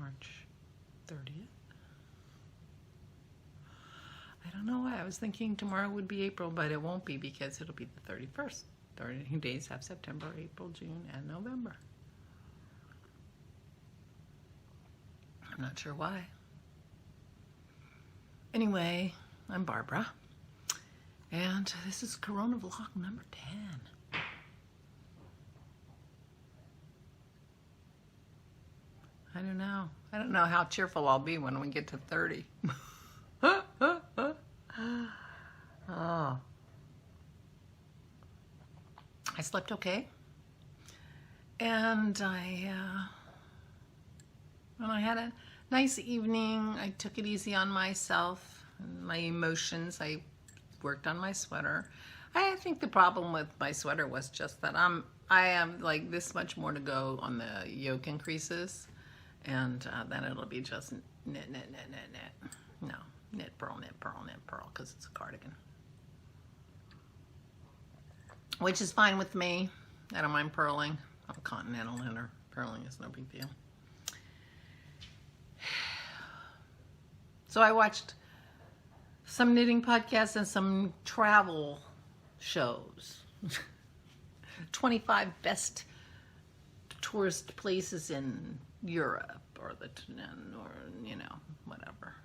March 30th. I don't know why I was thinking tomorrow would be April, but it won't be because it'll be the 31st. 30 days have September, April, June, and November. I'm not sure why. Anyway, I'm Barbara, and this is CoronaVlog number 10. I don't know. I don't know how cheerful I'll be when we get to 30. Oh. I slept okay, and I had a nice evening. I took it easy on myself and my emotions. I worked on my sweater. I think the problem with my sweater was just that I am like this much more to go on the yoke increases, and then it'll be just knit. No, knit, purl, because it's a cardigan. Which is fine with me. I don't mind purling. I'm a continental knitter. Purling is no big deal. So I watched some knitting podcasts and some travel shows. 25 best tourist places in Europe, or you know, whatever.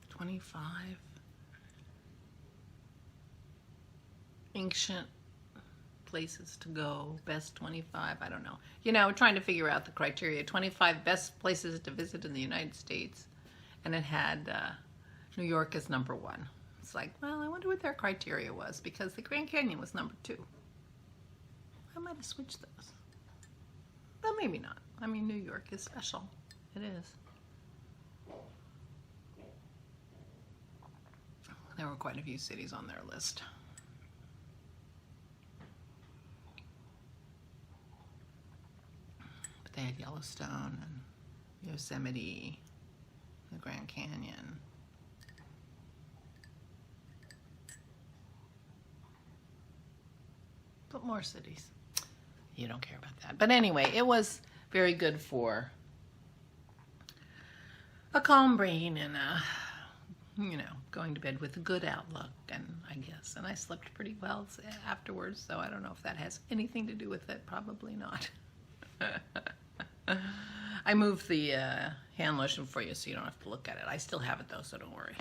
25 ancient places to go, best 25, I don't know. You know, trying to figure out the criteria. 25 best places to visit in the United States, and it had New York as number 1. It's like, well, I wonder what their criteria was, because the Grand Canyon was number 2. I might have switched those. But maybe not. I mean, New York is special. It is. There were quite a few cities on their list. But they had Yellowstone and Yosemite, the Grand Canyon. But more cities. You don't care about that. But anyway, it was very good for a calm brain and you know, going to bed with a good outlook, and I guess. And I slept pretty well afterwards, so I don't know if that has anything to do with it. Probably not. I moved the hand lotion for you so you don't have to look at it. I still have it though, so don't worry.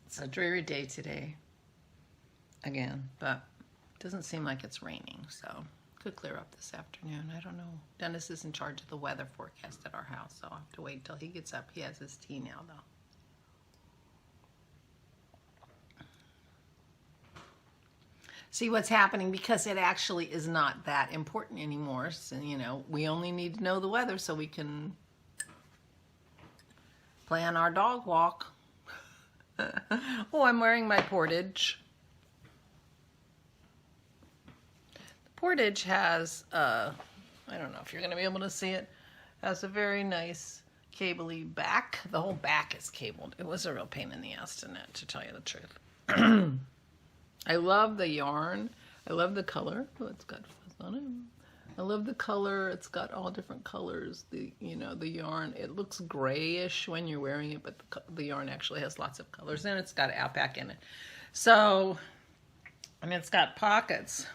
It's a dreary day today, again, but it doesn't seem like it's raining, so could clear up this afternoon. I don't know. Dennis is in charge of the weather forecast at our house, so I'll have to wait till he gets up. He has his tea now, though. See what's happening, because it actually is not that important anymore. So, you know, we only need to know the weather so we can plan our dog walk. Oh, I'm wearing my portage. The portage has, I don't know if you're going to be able to see it, has a very nice cabley back. The whole back is cabled. It was a real pain in the ass to knit, to tell you the truth. I love the yarn. I love the color. Oh, it's got fuzz on it. I love the color. It's got all different colors. The yarn, it looks grayish when you're wearing it, but the yarn actually has lots of colors, and it's got alpaca in it. So, and it's got pockets.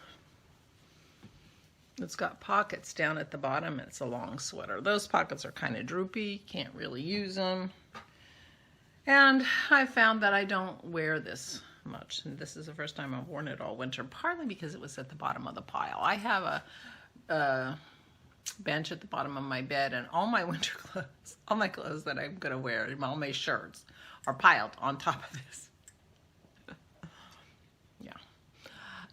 It's got pockets down at the bottom. It's a long sweater. Those pockets are kind of droopy. Can't really use them. And I found that I don't wear this much. And this is the first time I've worn it all winter, partly because it was at the bottom of the pile. I have a bench at the bottom of my bed, and all my winter clothes, all my clothes that I'm going to wear, all my shirts, are piled on top of this. Yeah.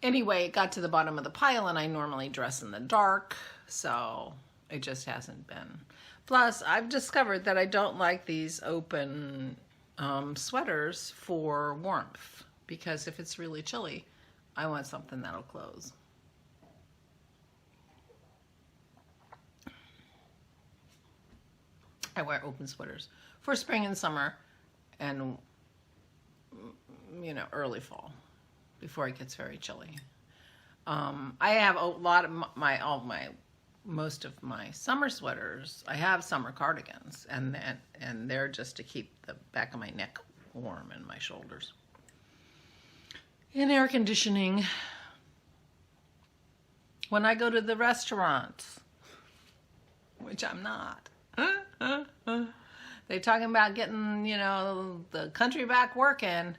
Anyway, it got to the bottom of the pile, and I normally dress in the dark, so it just hasn't been. Plus, I've discovered that I don't like these open sweaters for warmth, because if it's really chilly, I want something that'll close. I wear open sweaters for spring and summer, and you know, early fall before it gets very chilly. I have a lot of most of my summer sweaters. I have summer cardigans, and they're just to keep the back of my neck warm and my shoulders. In air conditioning, when I go to the restaurants, which I'm not, they're talking about getting, you know, the country back working.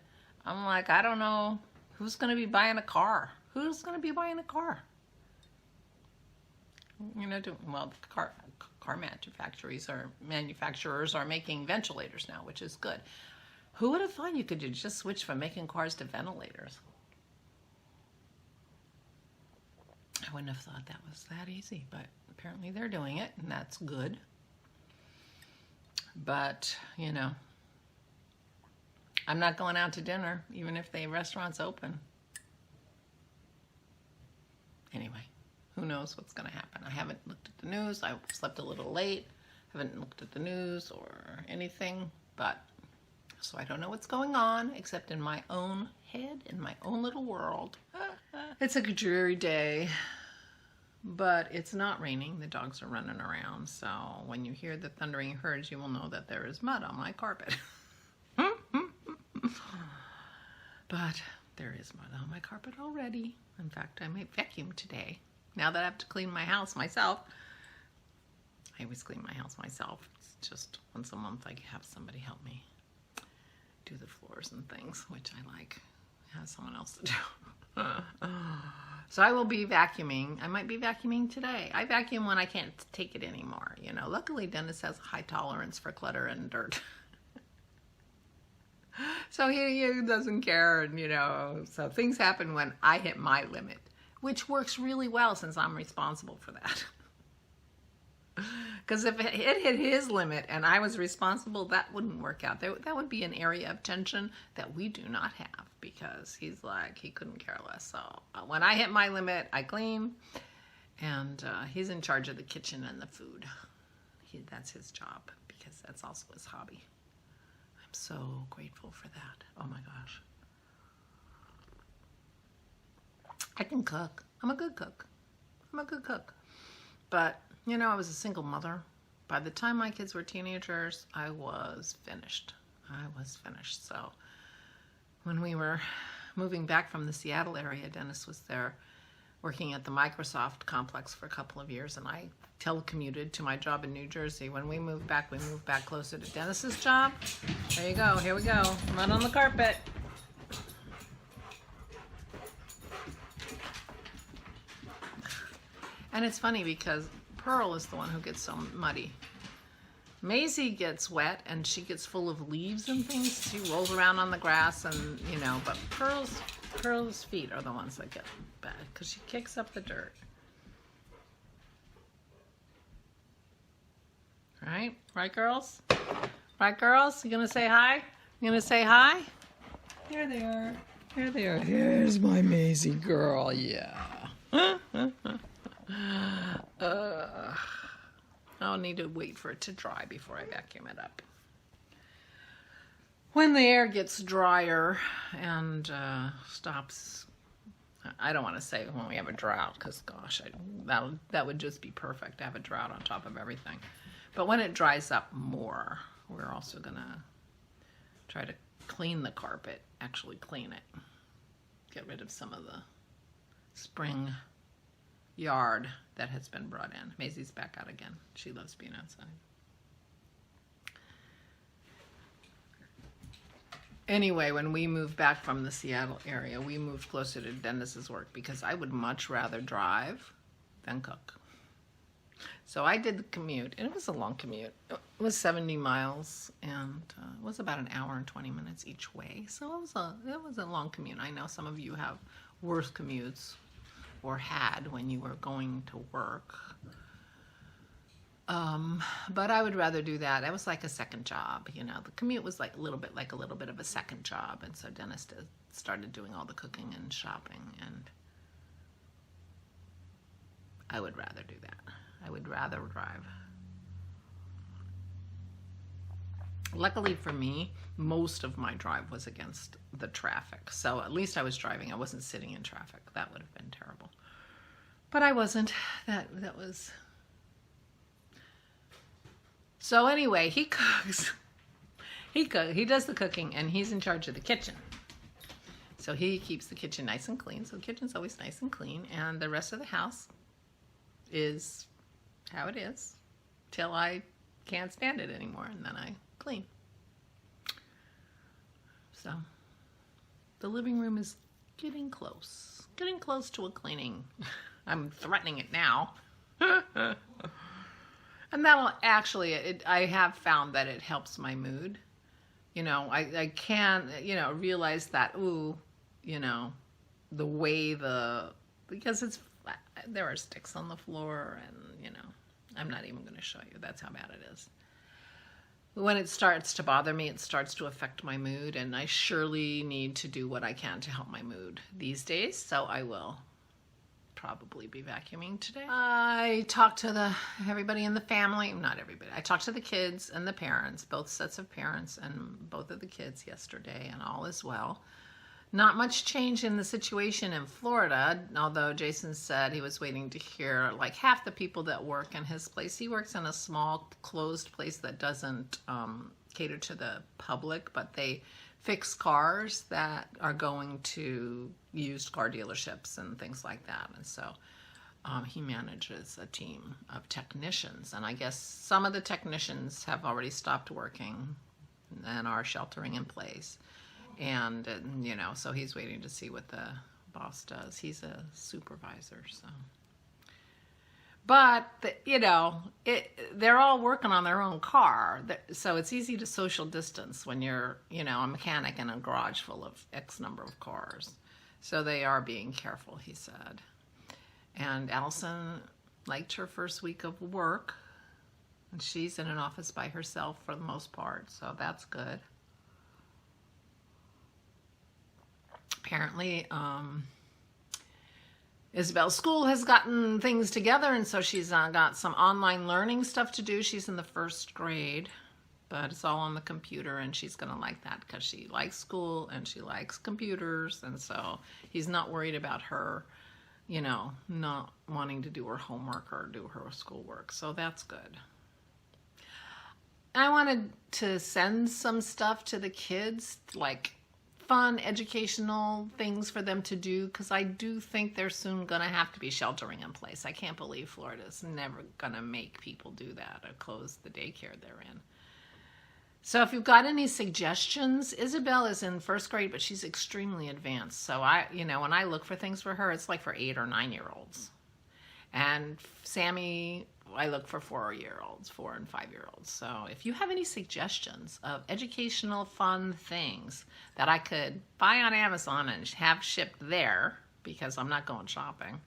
I'm like, I don't know who's going to be buying a car. Who's going to be buying a car? You know, well, car manufacturers are making ventilators now, which is good. Who would have thought you could just switch from making cars to ventilators? I wouldn't have thought that was that easy, but apparently they're doing it, and that's good. But, you know, I'm not going out to dinner, even if the restaurant's open. Anyway, who knows what's going to happen. I haven't looked at the news. I slept a little late. Haven't looked at the news or anything, but so I don't know what's going on except in my own head, in my own little world. It's a dreary day, but it's not raining. The dogs are running around, so when you hear the thundering herds, you will know that there is mud on my carpet. But there is mud on my carpet already. In fact, I might vacuum today. Now that I have to clean my house myself. I always clean my house myself. It's just once a month I have somebody help me do the floors and things, which I like. Have someone else to do. So I will be vacuuming. I might be vacuuming today. I vacuum when I can't take it anymore. You know, luckily Dennis has a high tolerance for clutter and dirt. So he doesn't care, and you know, so things happen when I hit my limit, which works really well since I'm responsible for that. Because if it hit his limit and I was responsible, that wouldn't work out. That would be an area of tension that we do not have, because he's like, he couldn't care less. So when I hit my limit, I clean, and he's in charge of the kitchen and the food. That's his job, because that's also his hobby. I'm so grateful for that. Oh my gosh. I can cook. I'm a good cook. But, you know, I was a single mother. By the time my kids were teenagers, I was finished. So when we were moving back from the Seattle area, Dennis was there working at the Microsoft complex for a couple of years, and I telecommuted to my job in New Jersey. When we moved back closer to Dennis's job. There you go. Here we go. Mud on the carpet. And it's funny because Pearl is the one who gets so muddy. Maisie gets wet and she gets full of leaves and things. She rolls around on the grass, and you know, but Pearl's feet are the ones that get bad because she kicks up the dirt. Right, girls? Right, girls? You gonna say hi? You gonna say hi? There they are. Here's my Maisie girl. Yeah. I'll need to wait for it to dry before I vacuum it up. When the air gets drier and stops, I don't want to say when we have a drought, because gosh, that would just be perfect to have a drought on top of everything. But when it dries up more, we're also gonna try to clean the carpet, actually clean it. Get rid of some of the spring yard that has been brought in. Maisie's back out again. She loves being outside. Anyway, when we moved back from the Seattle area, we moved closer to Dennis's work because I would much rather drive than cook. So I did the commute, and it was a long commute. It was 70 miles, and it was about an hour and 20 minutes each way. So it was a long commute. I know some of you have worse commutes, or had when you were going to work. But I would rather do that. It was like a second job, you know. The commute was like a little bit of a second job, and so Dennis started doing all the cooking and shopping, and I would rather do that. I would rather drive. Luckily for me, most of my drive was against the traffic. So at least I was driving. I wasn't sitting in traffic. That would have been terrible. But I wasn't. That was... So anyway, he cooks. He does the cooking, and he's in charge of the kitchen. So he keeps the kitchen nice and clean. So the kitchen's always nice and clean. And the rest of the house is how it is till I can't stand it anymore, and then I clean. So the living room is getting close to a cleaning. I'm threatening it now. And that'll actually, I have found that it helps my mood. You know, I can, you know, realize that, ooh, you know, the way because there are sticks on the floor, and, you know, I'm not even going to show you. That's how bad it is. When it starts to bother me, it starts to affect my mood, and I surely need to do what I can to help my mood these days, so I will probably be vacuuming today. I talked to everybody in the family, not everybody, I talked to the kids and the parents, both sets of parents and both of the kids yesterday, and all is well. Not much change in the situation in Florida, although Jason said he was waiting to hear, like, half the people that work in his place. He works in a small, closed place that doesn't cater to the public, but they fix cars that are going to used car dealerships and things like that. And so he manages a team of technicians. And I guess some of the technicians have already stopped working and are sheltering in place. And, you know, so he's waiting to see what the boss does. He's a supervisor, so. But, you know, they're all working on their own car. So it's easy to social distance when you're, you know, a mechanic in a garage full of X number of cars. So they are being careful, he said. And Allison liked her first week of work. And she's in an office by herself for the most part, so that's good. Apparently, Isabel's school has gotten things together, and so she's got some online learning stuff to do. She's in the 1st grade, but it's all on the computer, and she's going to like that because she likes school and she likes computers, and so he's not worried about her, you know, not wanting to do her homework or do her schoolwork, so that's good. I wanted to send some stuff to the kids, like fun educational things for them to do, because I do think they're soon going to have to be sheltering in place. I can't believe Florida's never going to make people do that or close the daycare they're in. So if you've got any suggestions, Isabel is in 1st grade, but she's extremely advanced. So you know, when I look for things for her, it's like for 8 or 9-year-olds. And Sammy, I look for 4-year-olds, 4 and 5-year-olds. So if you have any suggestions of educational fun things that I could buy on Amazon and have shipped there, because I'm not going shopping,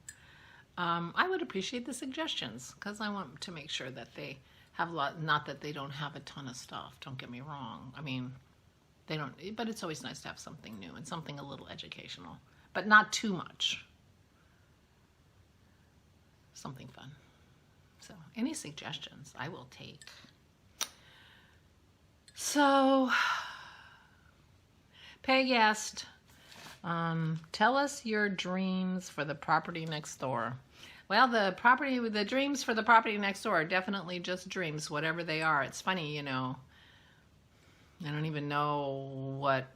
I would appreciate the suggestions, because I want to make sure that they have not that they don't have a ton of stuff, don't get me wrong. I mean, they don't, but it's always nice to have something new and something a little educational, but not too much. Something fun. So any suggestions I will take. So Peg asked, tell us your dreams for the property next door. Well, the dreams for the property next door are definitely just dreams, whatever they are. It's funny, you know, I don't even know what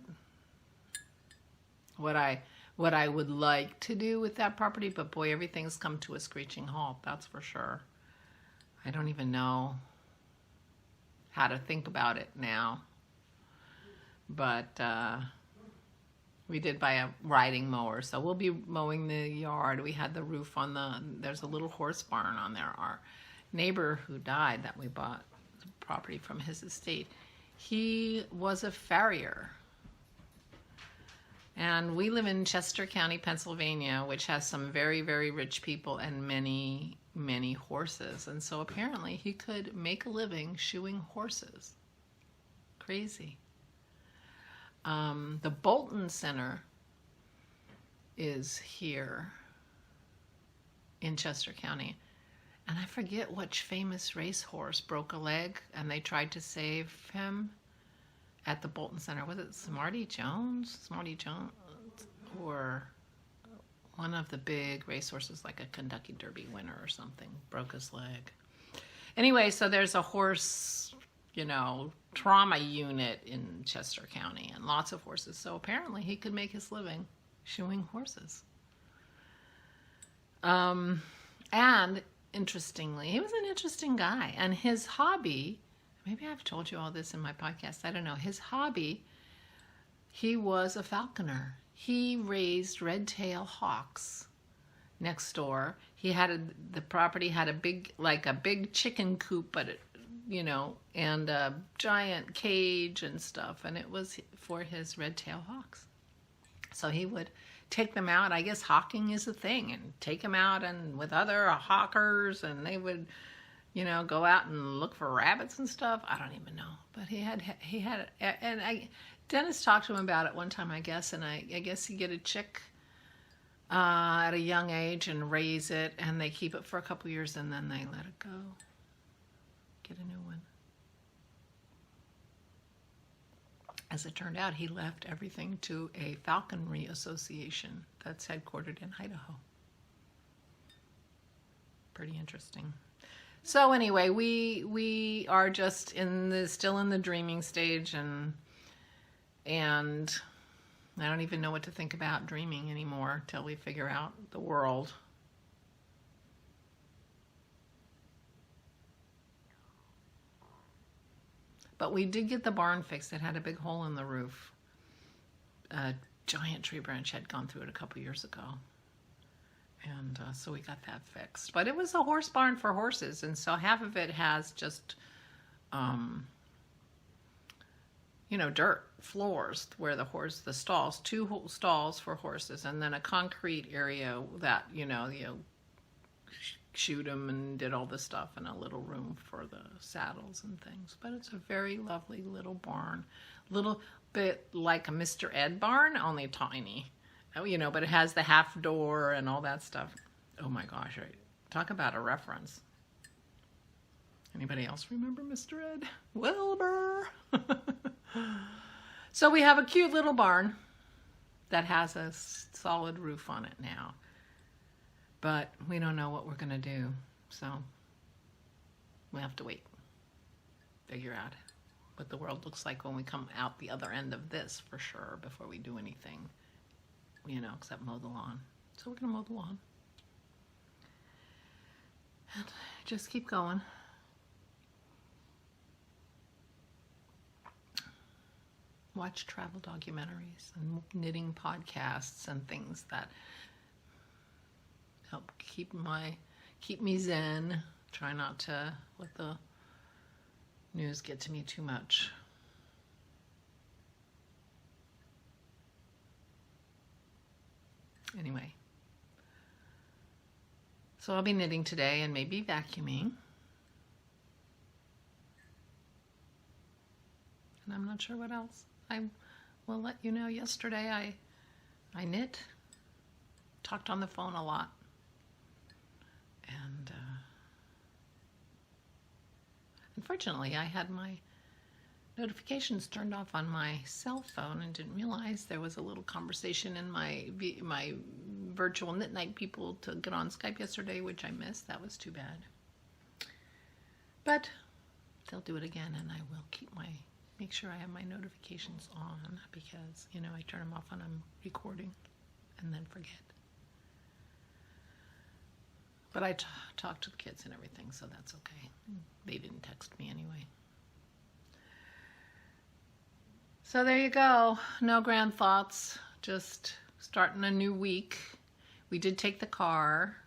I would like to do with that property, but boy, everything's come to a screeching halt, that's for sure. I don't even know how to think about it now. But we did buy a riding mower, so we'll be mowing the yard. We had the roof on there's a little horse barn on there. Our neighbor who died that we bought the property from his estate, he was a farrier. And we live in Chester County, Pennsylvania, which has some very, very rich people and many, many horses. And so apparently he could make a living shoeing horses. Crazy. The Bolton Center is here in Chester County. And I forget which famous racehorse broke a leg and they tried to save him. at the Bolton Center. Was it Smarty Jones? Or one of the big racehorses, like a Kentucky Derby winner or something, broke his leg. Anyway, so there's a horse, trauma unit in Chester County and lots of horses. So apparently he could make his living shoeing horses. And interestingly, he was an interesting guy. And his hobby, maybe I've told you all this in my podcast, I don't know. His hobby, he was a falconer. He raised red-tailed hawks next door. The property had a big chicken coop, but and a giant cage and stuff. And it was for his red-tailed hawks. So he would take them out. I guess hawking is a thing, and take them out and with other hawkers, and they would, go out and look for rabbits and stuff. I don't even know, but Dennis talked to him about it one time, I guess, and I guess you get a chick at a young age and raise it, and they keep it for a couple years, and then they let it go, get a new one. As it turned out, he left everything to a falconry association that's headquartered in Idaho. Pretty interesting. So anyway, we are just still in the dreaming stage, and I don't even know what to think about dreaming anymore till we figure out the world. But we did get the barn fixed. It had a big hole in the roof. A giant tree branch had gone through it a couple years ago. And so we got that fixed. But it was a horse barn for horses. And so half of it has just, dirt floors where the stalls, 2 stalls for horses. And then a concrete area that, shoot them and did all this stuff, and a little room for the saddles and things. But it's a very lovely little barn, little bit like a Mr. Ed barn, only tiny, but it has the half door and all that stuff. Oh my gosh, right? Talk about a reference. Anybody else remember Mr. Ed? Wilbur. So we have a cute little barn that has a solid roof on it now. But we don't know what we're going to do, so we have to wait. Figure out what the world looks like when we come out the other end of this, for sure, before we do anything, except mow the lawn. So we're going to mow the lawn. And just keep going. Watch travel documentaries and knitting podcasts and things that help keep me zen. Try not to let the news get to me too much. Anyway, so I'll be knitting today and maybe vacuuming. And I'm not sure what else. I will let you know. Yesterday I knit, talked on the phone a lot. And unfortunately, I had my notifications turned off on my cell phone and didn't realize there was a little conversation in my virtual knit night people to get on Skype yesterday, which I missed. That was too bad. But they'll do it again, and I will make sure I have my notifications on, because I turn them off when I'm recording and then forget. But I talked to the kids and everything, so that's okay. They didn't text me anyway. So there you go. No grand thoughts. Just starting a new week. We did take the car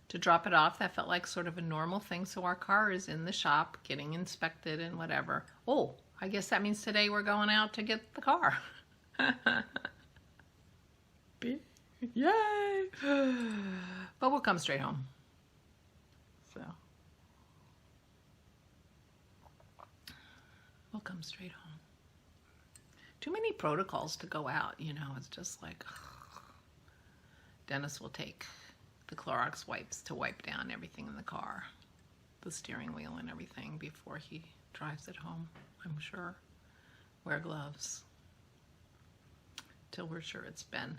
to drop it off. That felt like sort of a normal thing. So our car is in the shop getting inspected and whatever. Oh, I guess that means today we're going out to get the car. Yay! But we'll come straight home. So we'll come straight home. Too many protocols to go out, it's just like, Dennis will take the Clorox wipes to wipe down everything in the car, the steering wheel and everything, before he drives it home, I'm sure. wear gloves till we're sure it's been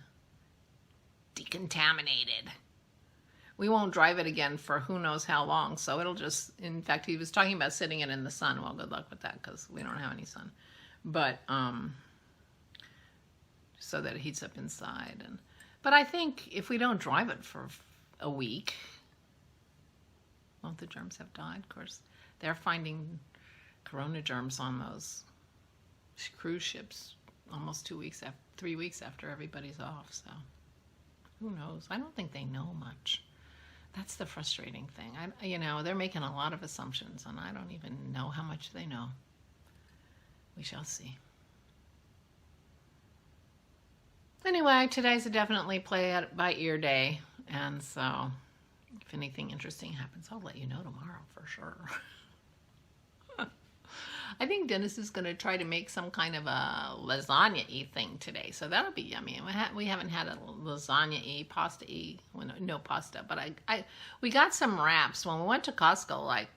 decontaminated. We won't drive it again for who knows how long, so it'll just, in fact, he was talking about sitting it in the sun. Well, good luck with that, because we don't have any sun. But, so that it heats up inside. But I think if we don't drive it for a week, won't the germs have died? Of course, they're finding corona germs on those cruise ships almost 3 weeks after everybody's off, so who knows? I don't think they know much. That's the frustrating thing. They're making a lot of assumptions, and I don't even know how much they know. We shall see. Anyway, today's a definitely play it by ear day, and so if anything interesting happens, I'll let you know tomorrow for sure. I think Dennis is going to try to make some kind of a lasagna-y thing today, so that'll be yummy. We haven't had a lasagna-y, pasta-y, well, no pasta, but we got some wraps when we went to Costco, like,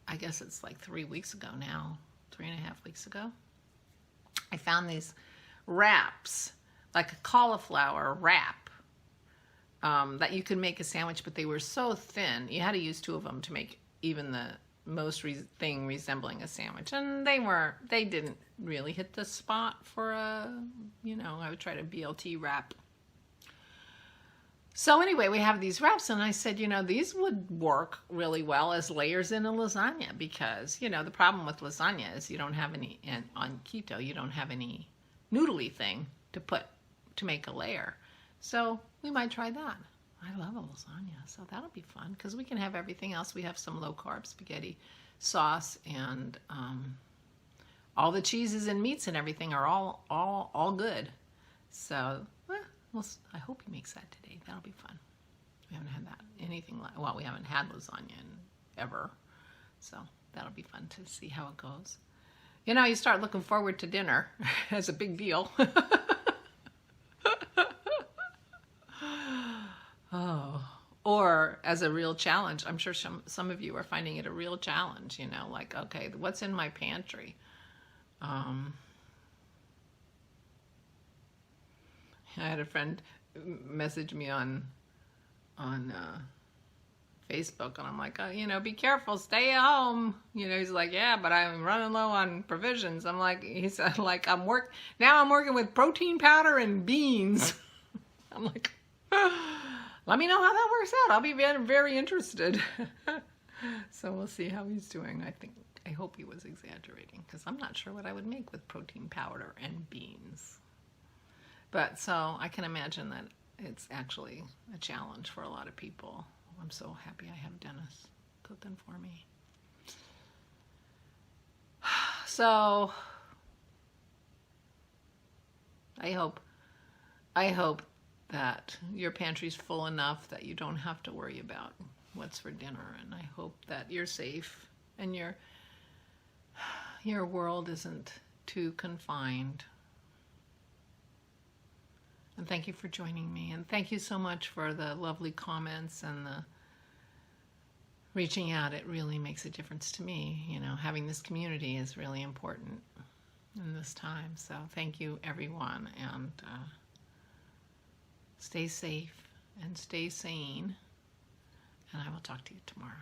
I guess it's like 3 weeks ago now, 3.5 weeks ago. I found these wraps, like a cauliflower wrap, that you could make a sandwich, but they were so thin, you had to use 2 of them to make even the most thing resembling a sandwich, and they didn't really hit the spot for I would try to BLT wrap. So anyway, we have these wraps, and I said, these would work really well as layers in a lasagna, because, the problem with lasagna is you don't have any, and on keto, you don't have any noodly thing to make a layer. So we might try that. I love a lasagna, so that'll be fun, because we can have everything else. We have some low-carb spaghetti sauce, and all the cheeses and meats and everything are all good. So I hope he makes that today. That'll be fun. We haven't had we haven't had lasagna ever, so that'll be fun to see how it goes. You start looking forward to dinner as a big deal. Oh, or as a real challenge. I'm sure some of you are finding it a real challenge, like, okay, what's in my pantry? I had a friend message me on Facebook, and I'm like, be careful, stay at home. He's like, yeah, but I'm running low on provisions. I'm like, he said, like, I'm working with protein powder and beans. I'm like, let me know how that works out. I'll be very, very interested. So we'll see how he's doing. I hope he was exaggerating, because I'm not sure what I would make with protein powder and beans. But so I can imagine that it's actually a challenge for a lot of people. I'm so happy I have Dennis cooking for me. So I hope that your pantry's full enough that you don't have to worry about what's for dinner, and I hope that you're safe and your world isn't too confined. And thank you for joining me, and thank you so much for the lovely comments and the reaching out. It really makes a difference to me. Having this community is really important in this time. So thank you, everyone, and stay safe and stay sane, and I will talk to you tomorrow.